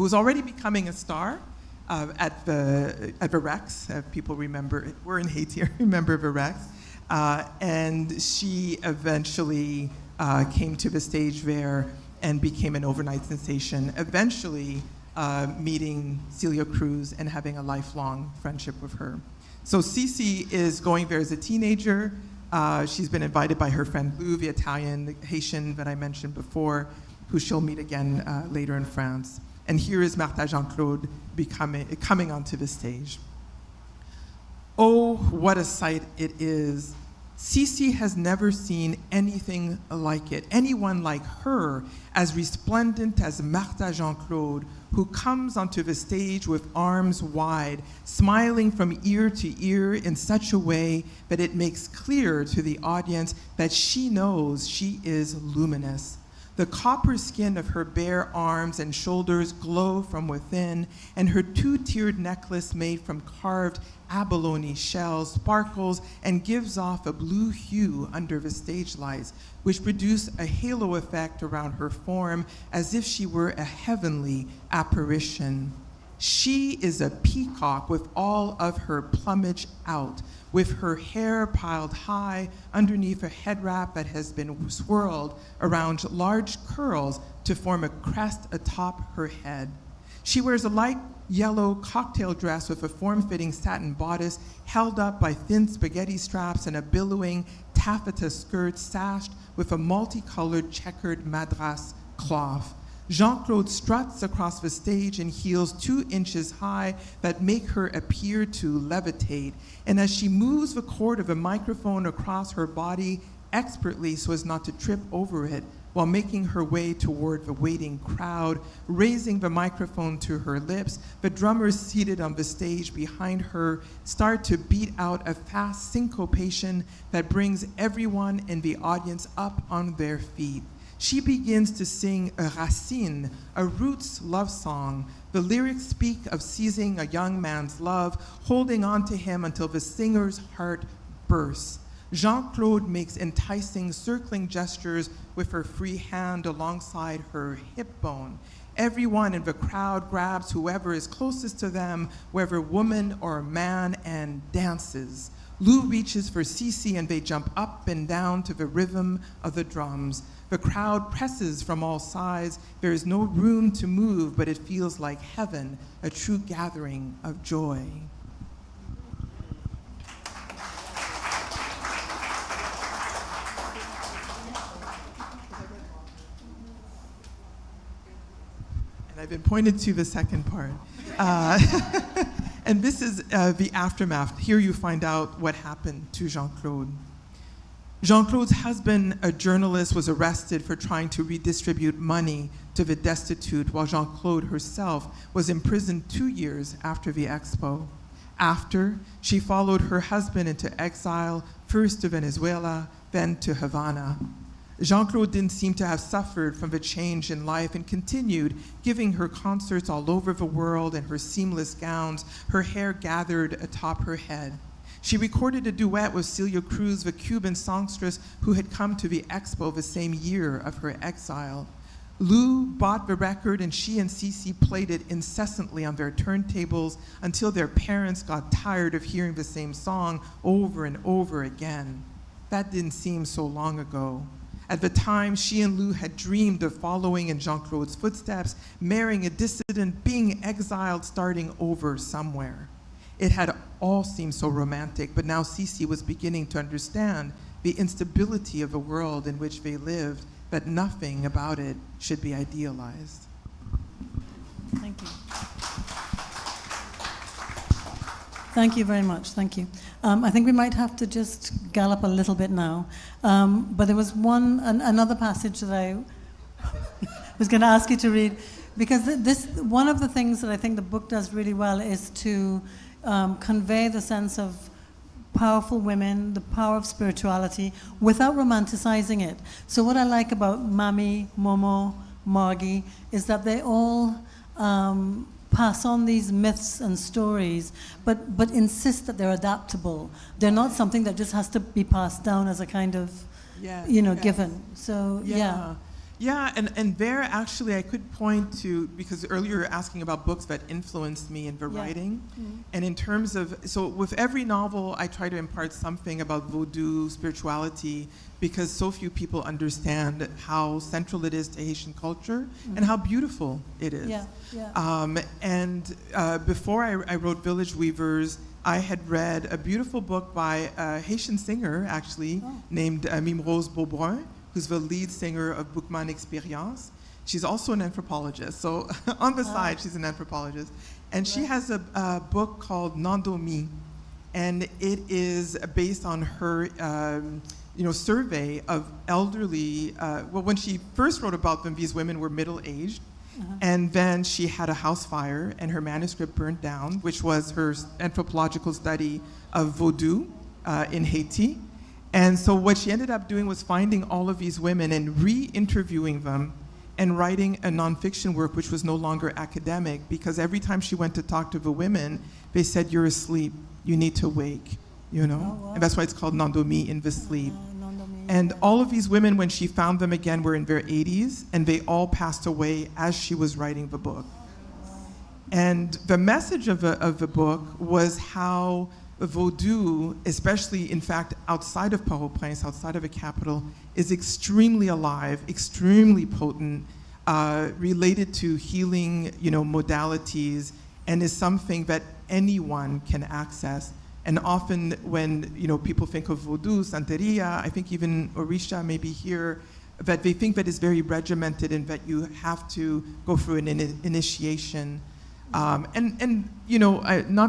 Speaker 3: was already becoming a star at the Rex. People remember, we're in Haiti, I remember the Rex. And she eventually came to the stage there and became an overnight sensation, eventually meeting Celia Cruz and having a lifelong friendship with her. So Cece is going there as a teenager. She's been invited by her friend Lou, the Italian Haitian that I mentioned before, who she'll meet again later in France. And here is Martha Jean-Claude coming onto the stage. Oh, what a sight it is. Cece has never seen anything like it, anyone like her, as resplendent as Martha Jean-Claude, who comes onto the stage with arms wide, smiling from ear to ear in such a way that it makes clear to the audience that she knows she is luminous. The copper skin of her bare arms and shoulders glow from within, and her 2-tiered necklace made from carved abalone shells sparkles and gives off a blue hue under the stage lights, which produce a halo effect around her form as if she were a heavenly apparition. She is a peacock with all of her plumage out, with her hair piled high underneath a head wrap that has been swirled around large curls to form a crest atop her head. She wears a light yellow cocktail dress with a form-fitting satin bodice held up by thin spaghetti straps and a billowing taffeta skirt sashed with a multicolored checkered madras cloth. Jean-Claude struts across the stage in heels 2 inches high that make her appear to levitate. And as she moves the cord of a microphone across her body expertly so as not to trip over it, while making her way toward the waiting crowd, raising the microphone to her lips, the drummers seated on the stage behind her start to beat out a fast syncopation that brings everyone in the audience up on their feet. She begins to sing a racine, a roots love song. The lyrics speak of seizing a young man's love, holding on to him until the singer's heart bursts. Jean-Claude makes enticing circling gestures with her free hand alongside her hip bone. Everyone in the crowd grabs whoever is closest to them, whether woman or man, and dances. Lou reaches for Cece and they jump up and down to the rhythm of the drums. The crowd presses from all sides. There is no room to move, but it feels like heaven, a true gathering of joy. And I've been pointed to the second part. And this is the aftermath. Here you find out what happened to Jean-Claude. Jean-Claude's husband, a journalist, was arrested for trying to redistribute money to the destitute, while Jean-Claude herself was imprisoned 2 years after the expo. After, she followed her husband into exile, first to Venezuela, then to Havana. Jean-Claude didn't seem to have suffered from the change in life and continued giving her concerts all over the world in her seamless gowns, her hair gathered atop her head. She recorded a duet with Celia Cruz, the Cuban songstress who had come to the expo the same year of her exile. Lou bought the record and she and Cece played it incessantly on their turntables until their parents got tired of hearing the same song over and over again. That didn't seem so long ago. At the time, she and Lou had dreamed of following in Jean-Claude's footsteps, marrying a dissident, being exiled, starting over somewhere. It had all seemed so romantic, but now Cece was beginning to understand the instability of a world in which they lived, but nothing about it should be idealized.
Speaker 2: Thank you. Thank you very much. Thank you. I think we might have to just gallop a little bit now. But there was another passage that I was going to ask you to read, because one of the things that I think the book does really well is to convey the sense of powerful women, the power of spirituality, without romanticizing it. So what I like about Mami, Momo, Margie, is that they all pass on these myths and stories, but insist that they're adaptable. They're not something that just has to be passed down as a kind of, given. So, yeah.
Speaker 3: Yeah, and there actually I could point to, because earlier you were asking about books that influenced me in the writing. Mm-hmm. And in terms of, so with every novel I try to impart something about Vodou, spirituality, because so few people understand how central it is to Haitian culture and how beautiful it is.
Speaker 2: Yeah, yeah.
Speaker 3: Before I wrote Village Weavers, I had read a beautiful book by a Haitian singer, actually, named Myriam J.A, who's the lead singer of Boukman Experience. She's also an anthropologist. So on the side, she's an anthropologist. And she has a book called Nandomi. And it is based on her survey of elderly, when she first wrote about them, these women were middle-aged. And then she had a house fire and her manuscript burned down, which was her anthropological study of Vodou in Haiti. And so what she ended up doing was finding all of these women and re-interviewing them and writing a nonfiction work which was no longer academic, because every time she went to talk to the women, they said, "You're asleep, you need to wake," you know? Oh, wow. And that's why it's called Nandomi, in the sleep. And all of these women, when she found them again, were in their 80s, and they all passed away as she was writing the book. And the message of the book was how Vodou, especially, in fact, outside of Port-au-Prince, outside of the capital, is extremely alive, extremely potent, related to healing, modalities, and is something that anyone can access. And often when, people think of Vodou, Santeria, I think even Orisha maybe here, that they think that it's very regimented and that you have to go through an initiation. Not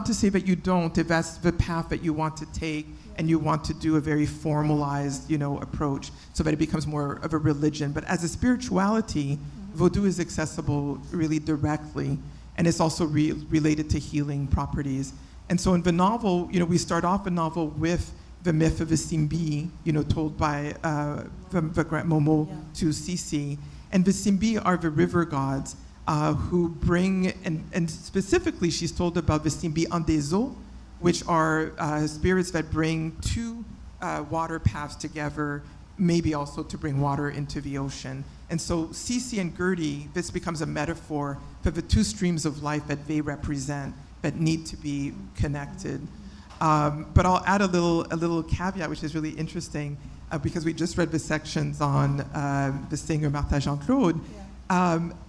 Speaker 3: to say that you don't, if that's the path that you want to take and you want to do a very formalized, approach so that it becomes more of a religion. But as a spirituality, Vodou is accessible really directly, and it's also related to healing properties. And so in the novel, we start off the novel with the myth of the Simbi, told by the Grand Momo to Sisi. And the Simbi are the river gods who bring, and specifically she's told about the Simbi en des eaux, which are spirits that bring two water paths together, maybe also to bring water into the ocean. And so Sisi and Gertie, this becomes a metaphor for the two streams of life that they represent that need to be connected. But I'll add a little caveat, which is really interesting, because we just read the sections on the singer Martha Jean-Claude.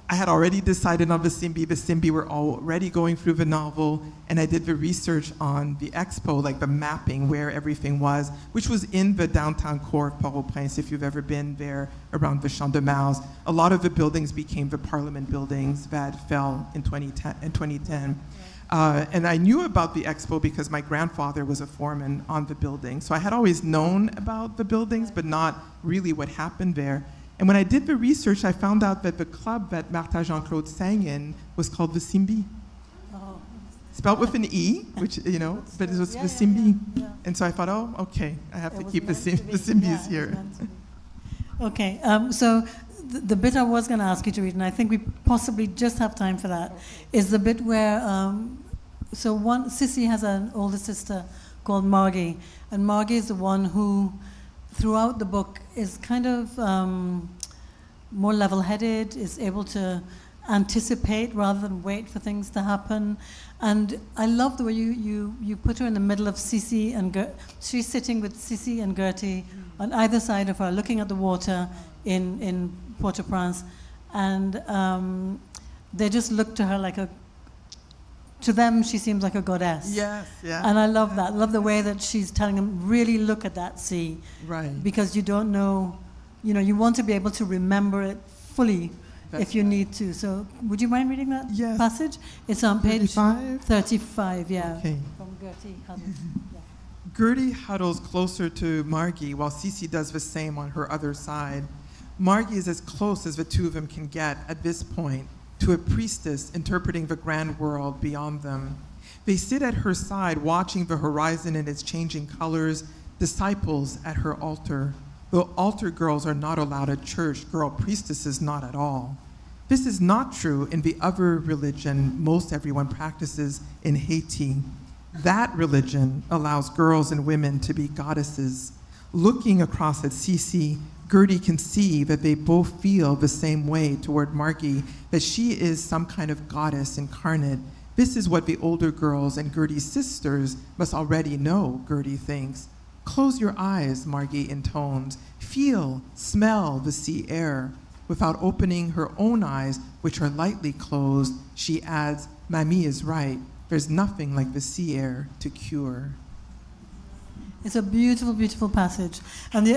Speaker 3: I had already decided on the Simbi. The Simbi were already going through the novel, and I did the research on the expo, like the mapping where everything was, which was in the downtown core of Port-au-Prince, if you've ever been there around the Champ de Mars. A lot of the buildings became the Parliament buildings that fell in 2010. And I knew about the expo because my grandfather was a foreman on the building. So I had always known about the buildings, but not really what happened there. And when I did the research, I found out that the club that Martha Jean-Claude sang in was called the Simbi. Oh. Spelled with an E, which, but it was the Simbi. Yeah. And so I thought, okay, I have to keep the Simbis here.
Speaker 2: Okay, so the bit I was going to ask you to read, and I think we possibly just have time for that, is the bit where, Sissy has an older sister called Margie, and Margie is the one who, throughout the book, is kind of more level-headed, is able to anticipate rather than wait for things to happen. And I love the way you put her in the middle of Sisi and Gertie. She's sitting with Sisi and Gertie on either side of her, looking at the water in Port-au-Prince. And they just look to her like to them, she seems like a goddess.
Speaker 3: Yes, yeah.
Speaker 2: And I love that. I love the way that she's telling them, really look at that sea.
Speaker 3: Right.
Speaker 2: Because you don't know, you want to be able to remember it fully if you need to. So would you mind reading that passage? It's on page 35, yeah.
Speaker 3: Okay.
Speaker 2: From Gertie Huddles. Yeah.
Speaker 3: Gertie huddles closer to Margie while Cece does the same on her other side. Margie is as close as the two of them can get at this point to a priestess interpreting the grand world beyond them. They sit at her side watching the horizon in its changing colors, disciples at her altar. Though altar girls are not allowed at church, girl priestesses not at all. This is not true in the other religion most everyone practices in Haiti. That religion allows girls and women to be goddesses. Looking across at Cece, Gertie can see that they both feel the same way toward Margie, that she is some kind of goddess incarnate. This is what the older girls and Gertie's sisters must already know, Gertie thinks. Close your eyes, Margie intones. Feel, smell the sea air. Without opening her own eyes, which are lightly closed, she adds, Mamie is right. There's nothing like the sea air to cure.
Speaker 2: It's a beautiful, beautiful passage. And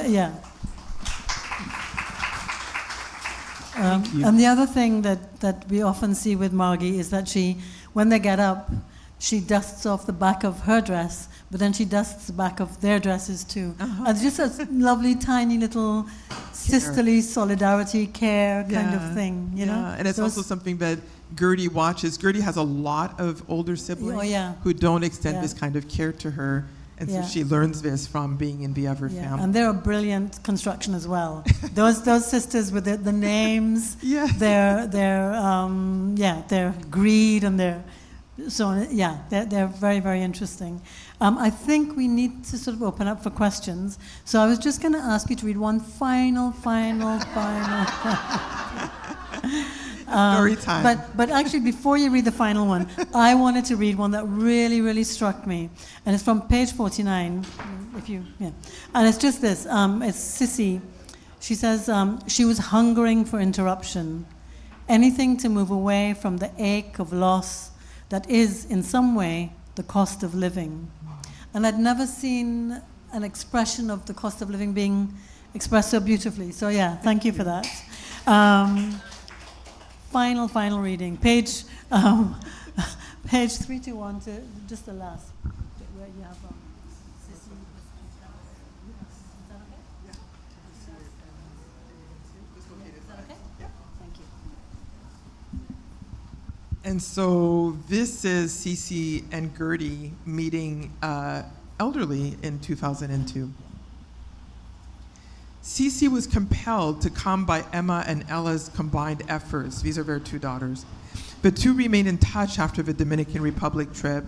Speaker 2: and the other thing that we often see with Margie is that when they get up, she dusts off the back of her dress, but then she dusts the back of their dresses too. Uh-huh. And it's just a lovely, tiny little sisterly solidarity, care kind of thing, you know?
Speaker 3: And it's also something that Gertie watches. Gertie has a lot of older siblings who don't extend this kind of care to her. And so she learns this from being in the other family.
Speaker 2: And they're a brilliant construction as well. Those sisters with the names, their greed and their they're very, very interesting. I think we need to sort of open up for questions. So I was just going to ask you to read one final.
Speaker 3: Story time.
Speaker 2: But actually, before you read the final one, I wanted to read one that really, really struck me, and it's from page 49. And it's just this. It's Sissy. She says she was hungering for interruption, anything to move away from the ache of loss that is, in some way, the cost of living. And I'd never seen an expression of the cost of living being expressed so beautifully. So thank you for that. Final reading. Page 321 to just the last bit where you have Sissy. Is that okay? Is that okay?
Speaker 3: Yeah.
Speaker 2: Thank you.
Speaker 3: And so this is Cece and Gertie meeting elderly in 2002. Cece was compelled to come by Emma and Ella's combined efforts. These are their two daughters. The two remained in touch after the Dominican Republic trip.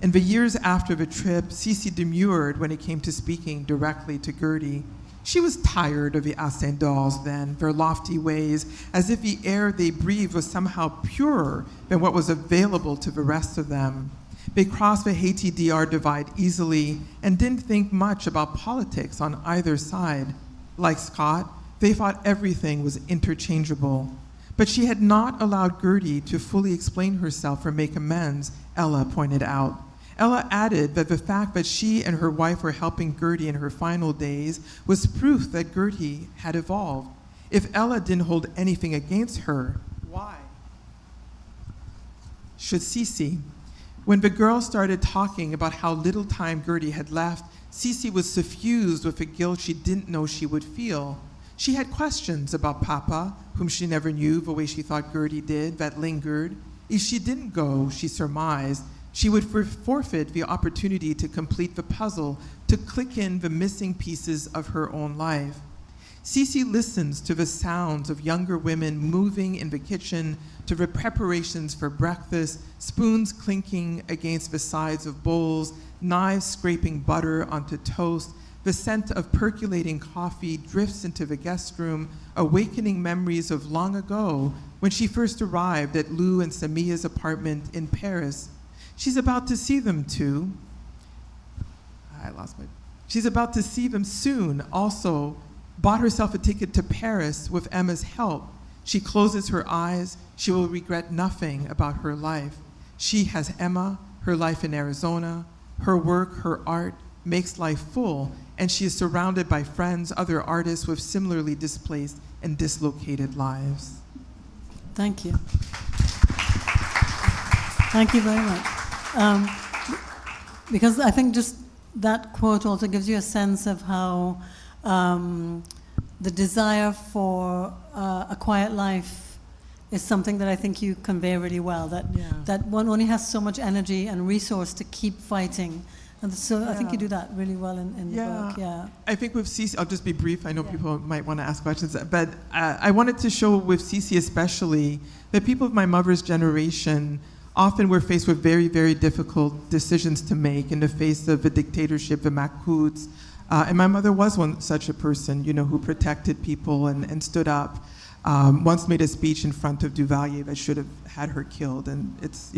Speaker 3: In the years after the trip, Cece demurred when it came to speaking directly to Gertie. She was tired of the Ascendals then, their lofty ways, as if the air they breathed was somehow purer than what was available to the rest of them. They crossed the Haiti-DR divide easily and didn't think much about politics on either side. Like Scott, they thought everything was interchangeable. But she had not allowed Gertie to fully explain herself or make amends, Ella pointed out. Ella added that the fact that she and her wife were helping Gertie in her final days was proof that Gertie had evolved. If Ella didn't hold anything against her, why should Cece? When the girls started talking about how little time Gertie had left, Cece was suffused with a guilt she didn't know she would feel. She had questions about Papa, whom she never knew the way she thought Gertie did, that lingered. If she didn't go, she surmised, she would forfeit the opportunity to complete the puzzle, to click in the missing pieces of her own life. Cece listens to the sounds of younger women moving in the kitchen, to the preparations for breakfast, spoons clinking against the sides of bowls, knives scraping butter onto toast. The scent of percolating coffee drifts into the guest room, awakening memories of long ago when she first arrived at Lou and Samia's apartment in Paris. She's about to see them too. She's about to see them soon. Also, bought herself a ticket to Paris with Emma's help. She closes her eyes. She will regret nothing about her life. She has Emma, her life in Arizona, her work, her art makes life full, and she is surrounded by friends, other artists with similarly displaced and dislocated lives.
Speaker 2: Thank you. Thank you very much. Because I think just that quote also gives you a sense of how the desire for a quiet life is something that I think you convey really well, that one only has so much energy and resource to keep fighting. And so I think you do that really well in the book. Yeah.
Speaker 3: I think with Cece, I'll just be brief. I know people might want to ask questions, but I wanted to show with Cece especially that people of my mother's generation often were faced with very, very difficult decisions to make in the face of the dictatorship, the Makuts. And my mother was such a person, who protected people and stood up. Once made a speech in front of Duvalier that should have had her killed. And it's,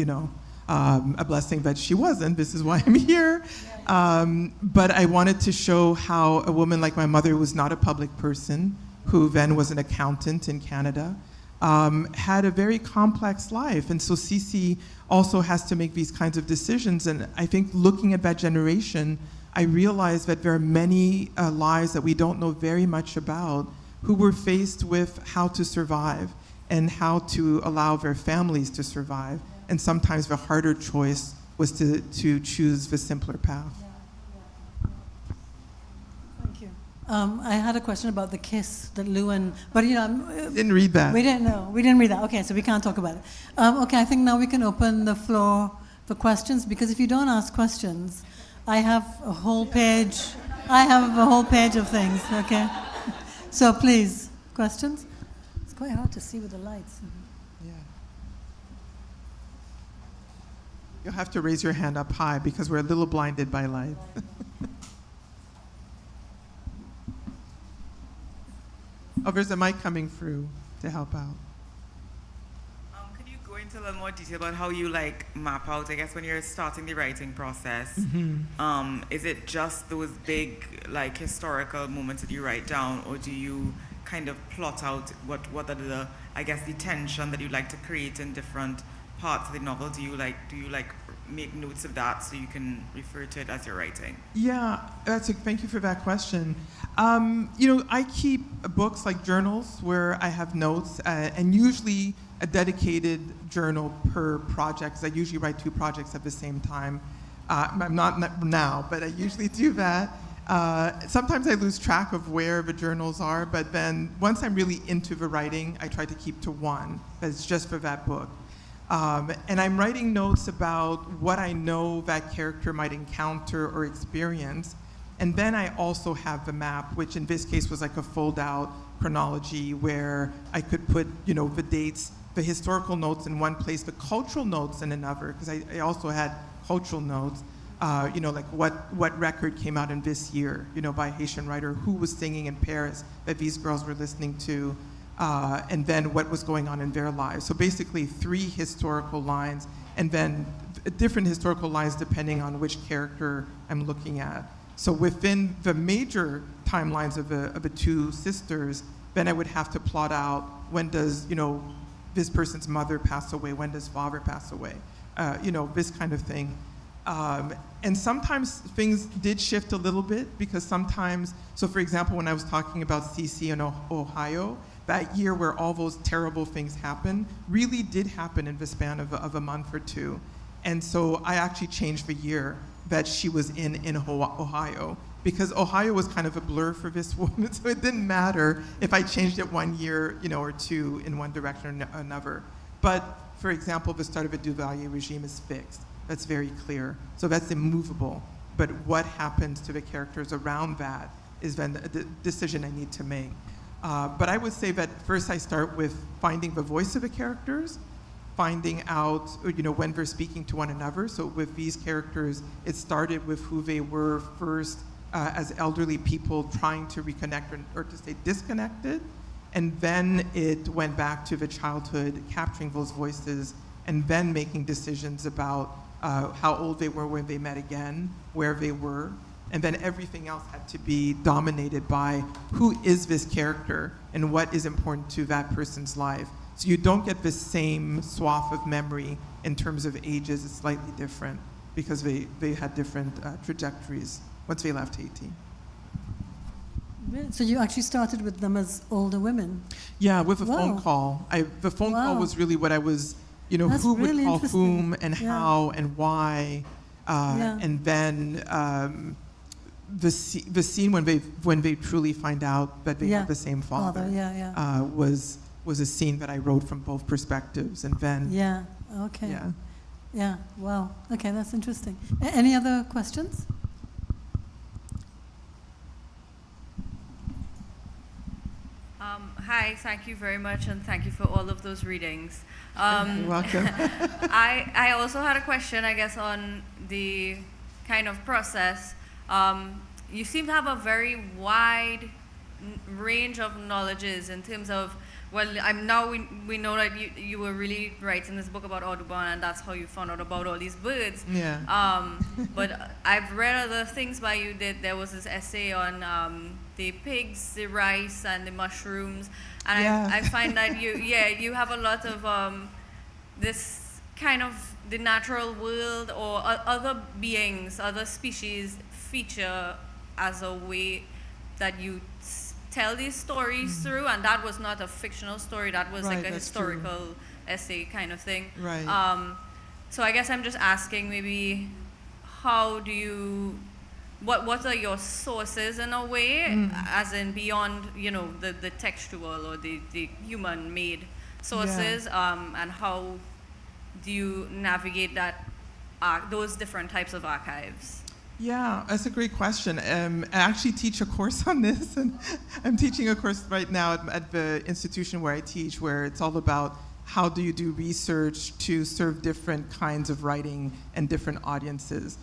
Speaker 3: a blessing that she wasn't. This is why I'm here. But I wanted to show how a woman like my mother, who was not a public person, who then was an accountant in Canada, had a very complex life. And so Cece also has to make these kinds of decisions. And I think looking at that generation, I realized that there are many lives that we don't know very much about who were faced with how to survive and how to allow their families to survive. And sometimes the harder choice was to choose the simpler path.
Speaker 2: Thank you. I had a question about the kiss that Lou and, but
Speaker 3: didn't read that.
Speaker 2: We didn't know. We didn't read that. Okay, so we can't talk about it. Okay, I think now we can open the floor for questions, because if you don't ask questions, I have a whole page. I have a whole page of things. Okay, so please, questions. It's quite hard to see with the lights.
Speaker 3: Yeah. You'll have to raise your hand up high because we're a little blinded by light. Oh, there's a mic coming through to help out.
Speaker 4: Could you go into a little more detail about how you map out, I guess, when you're starting the writing process?
Speaker 3: Mm-hmm.
Speaker 4: Is it just those big historical moments that you write down, or do you kind of plot out what are the, I guess, the tension that you like to create in different parts of the novel? Do you make notes of that so you can refer to it as you're writing?
Speaker 3: Yeah, thank you for that question. I keep books like journals where I have notes, and usually a dedicated journal per project, because I usually write 2 projects at the same time. I'm not now, but I usually do that. Sometimes I lose track of where the journals are, but then once I'm really into the writing, I try to keep to one that's just for that book. And I'm writing notes about what I know that character might encounter or experience. And then I also have the map, which in this case was like a fold-out chronology where I could put, the dates, the historical notes in one place, the cultural notes in another, because I also had cultural notes, what record came out in this year, by a Haitian writer, who was singing in Paris that these girls were listening to, and then what was going on in their lives. So basically 3 historical lines, and then different historical lines depending on which character I'm looking at. So within the major timelines of the 2 sisters, then I would have to plot out when does, this person's mother pass away, when does father pass away, this kind of thing. And sometimes things did shift a little bit, because sometimes, so for example, when I was talking about Cece in Ohio, that year where all those terrible things happened really did happen in the span of a month or 2. And so I actually changed the year that she was in Ohio, because Ohio was kind of a blur for this woman, so it didn't matter if I changed it 1 year, or 2 in one direction or another. But for example, the start of the Duvalier regime is fixed. That's very clear. So that's immovable. But what happens to the characters around that is then the decision I need to make. But I would say that first I start with finding the voice of the characters, finding out, when they're speaking to one another. So with these characters, it started with who they were first as elderly people trying to reconnect or to stay disconnected. And then it went back to the childhood, capturing those voices, and then making decisions about how old they were when they met again, where they were. And then everything else had to be dominated by who is this character and what is important to that person's life. So you don't get the same swath of memory in terms of ages. It's slightly different because they had different trajectories once they left Haiti.
Speaker 2: Really? So you actually started with them as older women?
Speaker 3: Yeah, with a
Speaker 2: Wow.
Speaker 3: phone call. The phone call
Speaker 2: Wow.
Speaker 3: was really what I was,
Speaker 2: That's
Speaker 3: who would
Speaker 2: really
Speaker 3: call
Speaker 2: interesting.
Speaker 3: whom and
Speaker 2: Yeah.
Speaker 3: how and why.
Speaker 2: Yeah.
Speaker 3: And then the scene when they truly find out that they
Speaker 2: Yeah.
Speaker 3: have the same father, was a scene that I wrote from both perspectives. And then,
Speaker 2: Yeah, okay.
Speaker 3: yeah.
Speaker 2: Yeah, wow. Okay, that's interesting. Any other questions?
Speaker 5: Hi, thank you very much, and thank you for all of those readings.
Speaker 3: You're welcome.
Speaker 5: I also had a question, I guess, on the kind of process. You seem to have a very wide range of knowledges in terms of, well, we know that you were really writing this book about Audubon, and that's how you found out about all these birds.
Speaker 3: Yeah.
Speaker 5: But I've read other things by you. There was this essay on the pigs, the rice, and the mushrooms, and
Speaker 3: Yeah.
Speaker 5: I find that you have a lot of this kind of the natural world or other beings, other species feature as a way that you tell these stories through, and that was not a fictional story, that was
Speaker 3: Right,
Speaker 5: like a
Speaker 3: that's
Speaker 5: historical essay kind of thing.
Speaker 3: Right.
Speaker 5: So I guess I'm just asking, maybe how do you, what are your sources in a way, as in beyond, the textual or the human made sources, and how do you navigate those different types of archives?
Speaker 3: Yeah, that's a great question. I actually teach a course on this, and I'm teaching a course right now at the institution where I teach, where it's all about how do you do research to serve different kinds of writing and different audiences.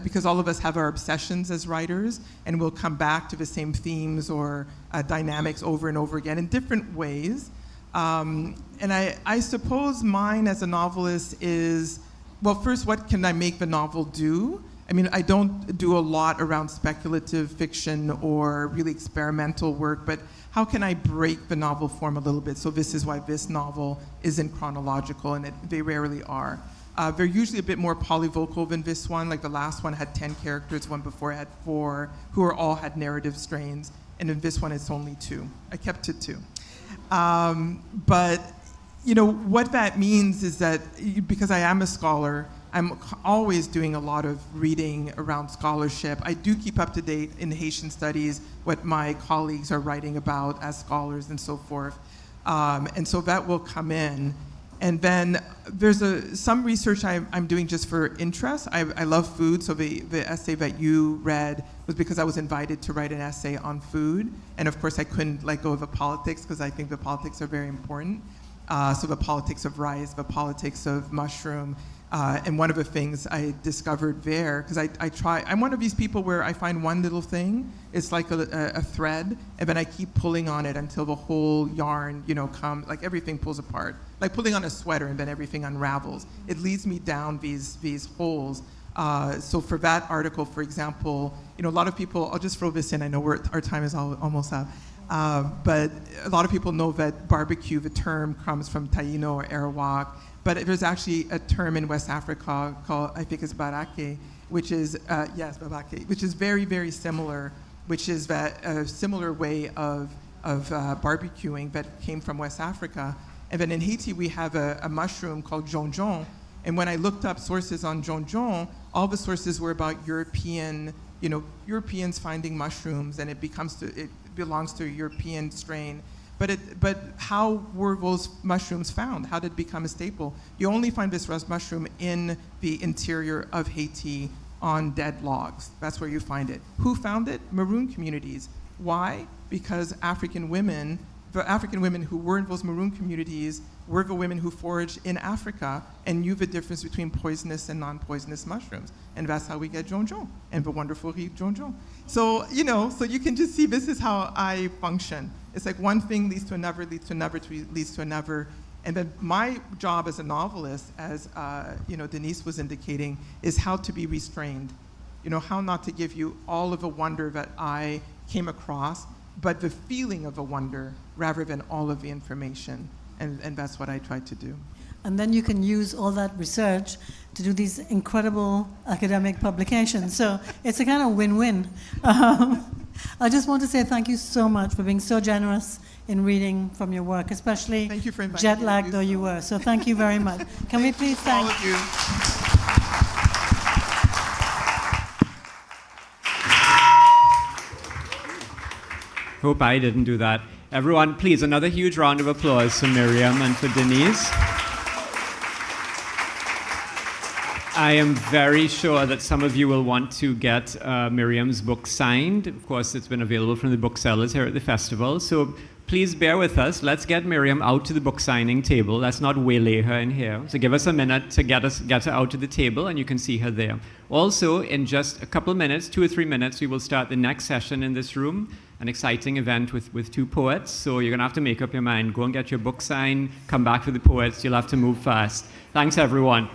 Speaker 3: Because all of us have our obsessions as writers, and we'll come back to the same themes or dynamics over and over again in different ways. And I suppose mine as a novelist is, well, first, what can I make the novel do? I mean, I don't do a lot around speculative fiction or really experimental work, but how can I break the novel form a little bit? So this is why this novel isn't chronological, and they rarely are. They're usually a bit more polyvocal than this one. Like the last one had 10 characters, one before had 4, who all had narrative strains, and in this one it's only 2. I kept it 2. But what that means is that because I am a scholar, I'm always doing a lot of reading around scholarship. I do keep up to date in Haitian studies what my colleagues are writing about as scholars and so forth. And so that will come in. And then there's some research I'm doing just for interest. I love food, so the essay that you read was because I was invited to write an essay on food. And of course I couldn't let go of the politics because I think the politics are very important. So the politics of rice, the politics of mushroom. And one of the things I discovered there, because I'm one of these people where I find one little thing, it's like a thread, and then I keep pulling on it until the whole yarn, comes, like everything pulls apart. Like pulling on a sweater and then everything unravels. It leads me down these holes. So for that article, for example, a lot of people, I'll just throw this in, I know our time is almost up. But a lot of people know that barbecue, the term comes from Taino or Arawak, but there's actually a term in West Africa called, I think it's barake, which is, babake, which is very, very similar, which is a similar way of barbecuing that came from West Africa. And then in Haiti, we have a mushroom called jonjon. And when I looked up sources on jonjon, all the sources were about Europeans finding mushrooms, and it belongs to a European strain. But how were those mushrooms found? How did it become a staple? You only find this mushroom in the interior of Haiti on dead logs. That's where you find it. Who found it? Maroon communities. Why? Because the African women who were in those maroon communities were the women who foraged in Africa and knew the difference between poisonous and non-poisonous mushrooms. And that's how we get jonjon and the wonderful riz jonjon. So, so you can just see this is how I function. It's like one thing leads to another, leads to another, leads to another. And then my job as a novelist, as Denise was indicating, is how to be restrained. How not to give you all of the wonder that I came across, but the feeling of a wonder rather than all of the information. And that's what I try to do.
Speaker 2: And then you can use all that research to do these incredible academic publications. So it's a kind of win-win. I just want to say thank you so much for being so generous in reading from your work, especially
Speaker 3: Thank you for inviting
Speaker 2: jet
Speaker 3: me to
Speaker 2: lagged
Speaker 3: do
Speaker 2: though you
Speaker 3: so.
Speaker 2: were. So thank you very much. Can we please thank
Speaker 3: all of you?
Speaker 1: Hope I didn't do that. Everyone, please, another huge round of applause for Myriam and for Denise. I am very sure that some of you will want to get Myriam's book signed. Of course, it's been available from the booksellers here at the festival. So please bear with us. Let's get Myriam out to the book signing table. Let's not waylay her in here. So give us a minute to get her out to the table, and you can see her there. Also, in just a couple minutes, 2 or 3 minutes, we will start the next session in this room, an exciting event with 2 poets. So you're going to have to make up your mind. Go and get your book signed. Come back for the poets. You'll have to move fast. Thanks, everyone.